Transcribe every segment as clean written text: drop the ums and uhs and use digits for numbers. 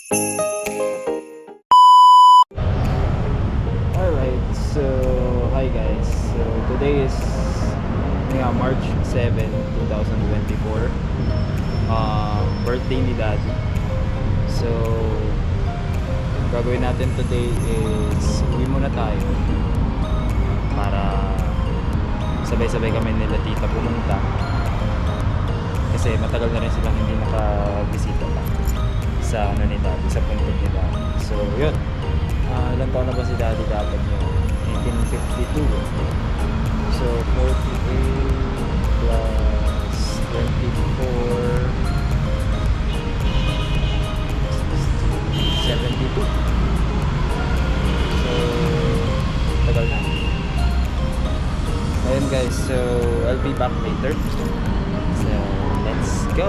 Alright, so hi guys. So today is March 7, 2024. Birthday ni Daddy. So gagawin natin today is uwi muna tayo para sabay-sabay kami nila tita pumunta. Kasi matagal na rin silang hindi nakabisita pa sa ano ni Daddy, sa punto ni Daddy. So yun. Ilang taon na ba si Daddy dapat niya? 1852. So 48 plus 24 72. So tagal na. Ayun guys, so I'll be back later. So let's go.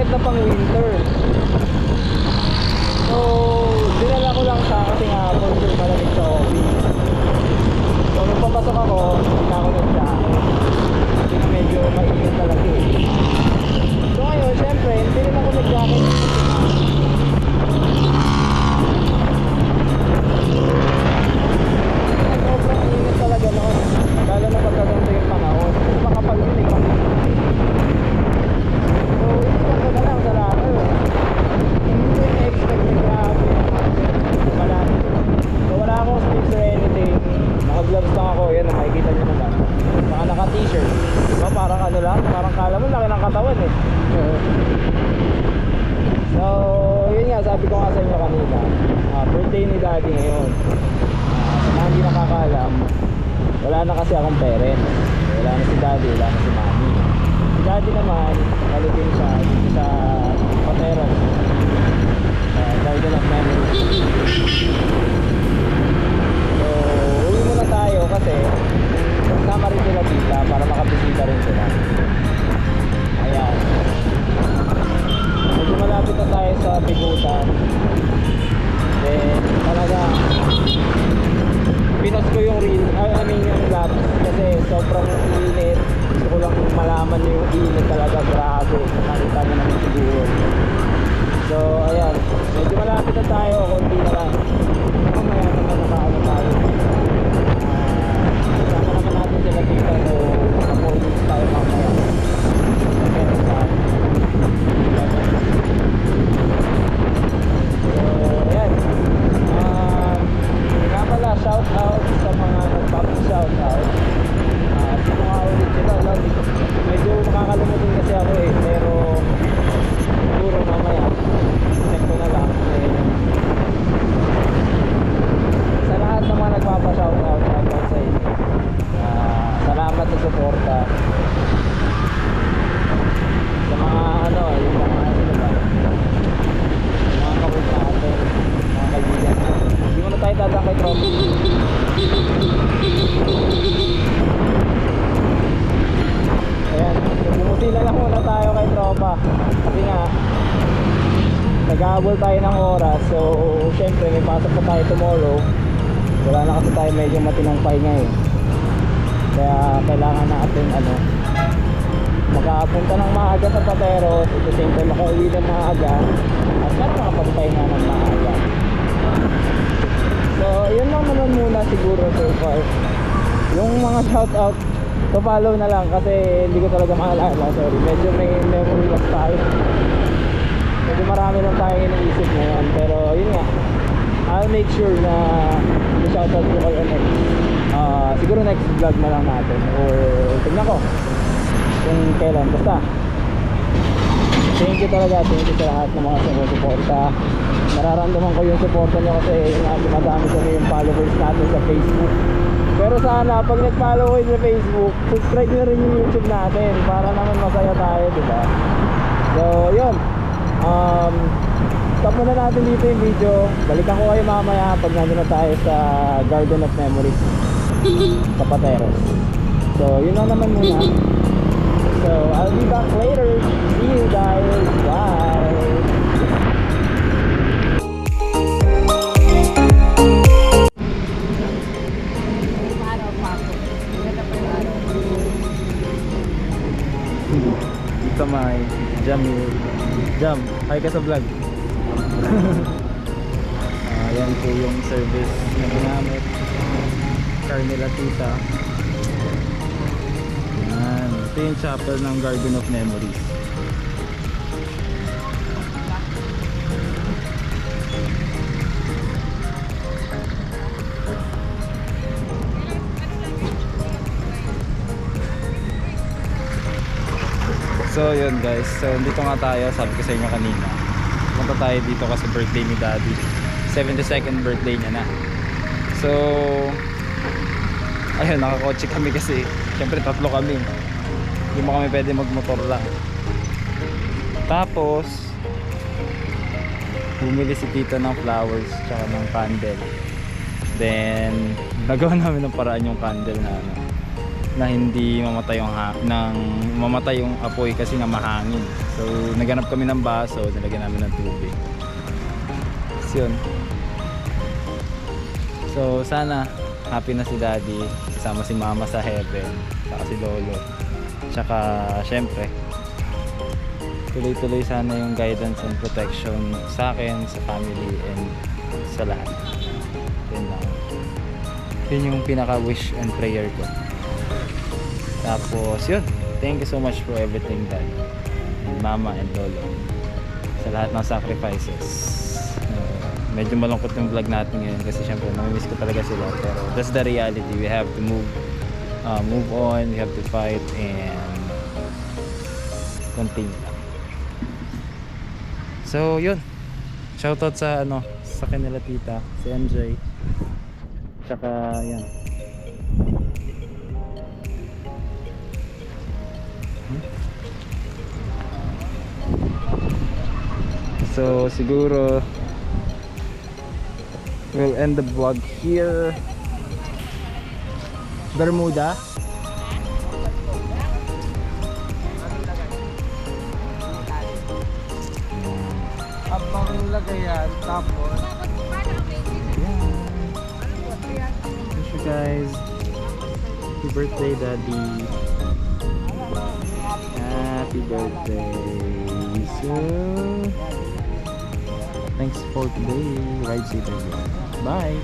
Na pang winter. So, dinala ko lang sa kasi nga for malamig sa office. So, nung papasok ako, hindi na ako nag-jacket. Kasi na medyo mainit talaga eh. So, ngayon, syempre, hindi rin ako nag-jacket. Sobrang init talaga noon. Lalo na pagkaganto yung panahon. Makapal yun eh. Gloves lang ako, yan nakikita nyo naman. Saka naka t-shirt, diba? Parang ano lang, parang kala mo laki ng katawan eh. So yun nga, sabi ko nga sa inyo kanina, birthday ni Daddy ngayon. Sa mga hindi nakakaalam, wala na kasi akong parents. Wala na si Daddy, wala na si Mami. Si Daddy naman, nalipin siya dito sa Pateros, Garden of Memories. Muna tayo kasi kasama rin sila tita para makabisita rin sila. Ayan, medyo malapit na tayo sa Bigutan. Then talaga pinos ko yung reel, yung laps kasi sobrang init. Gusto ko lang malaman yung init talaga, grabe. Nakita nyo naman siguro. So ayan, medyo malapit na tayo, konti na lang. Mamaya naman nakaano tayo. Kasama naman natin sila dito o nakapolis tayo mamaya. So ayan, nga pala shout out sa mga nagpap-shout out. Sino nga ulit sila, medyo makakalimutin kasi ako eh, pero siguro tayo kay tropa. Kasi nga, nag-aabol tayo ng oras. So, syempre may pasok pa tayo tomorrow. Wala na kasi tayo medyo matinong pahinga eh. Kaya kailangan natin makapunta ng maaga sa Pateros. At the same time makauwi ng maaga. At para makapagpahinga ng maaga. So, yun lang naman muna siguro so far. Yung mga shoutout, follow na lang kasi hindi ko talaga maalala. Sorry, medyo may memory loss tayo. Medyo marami lang tayong iniisip ngayon. Pero yun nga, I'll make sure na shoutout ko kayo next. Siguro next vlog na lang natin. Or tignan ko kung kailan. Basta thank you talaga, thank you sa lahat ng mga sumusuporta. Nararamdaman ko yung suporta nyo kasi dumadami kami yung followers natin sa Facebook. Pero sana pag nag-follow kayo sa Facebook, subscribe nyo rin yung YouTube natin para naman masaya tayo, diba? So yun, stop muna natin dito yung video. Balikan ko kayo mamaya pag nandun na tayo sa Garden of Memories sa Pateros. So yun lang naman muna. So I'll be back later. See you guys. Bye. Dito may Jam, hi ka sa vlog. Ayan po yung service na ginamit, car nila tita. Ayan, ito yung chapel ng Garden of Memories. So yun guys, so dito nga tayo, sabi ko sa inyo kanina. Punta tayo dito kasi birthday ni Daddy. 72nd birthday niya na. So ayun, nakakotse kami kasi syempre tatlo kami. Hindi mo kami pwede magmotor lang. Tapos bumili si tita ng flowers tsaka ng candle. Then nagawa namin ng paraan yung candle na hindi mamatay yung apoy kasi nga mahangin. So naghanap kami ng baso, nilagyan namin ng tubig. So yun. So sana happy na si Daddy, kasama si Mama sa heaven, saka si Lolo. Tsaka syempre tuloy-tuloy sana yung guidance and protection sa akin, sa family, and sa lahat. Yun lang. Yun yung pinaka wish and prayer ko. Tapos yun, thank you so much for everything, Dad and Mama and Lolo, sa lahat ng sacrifices. Medyo malungkot yung vlog natin ngayon kasi syempre namimiss ko talaga sila, pero that's the reality. We have to move on, we have to fight and continue. So yun, shoutout sa sa kanila tita, si MJ, tsaka yan. So siguro we'll end the vlog here. Bermuda. Abang lagayan, tapos Wish you guys happy birthday, Daddy. Happy birthday. So thanks for today. Ride safe everyone. Bye.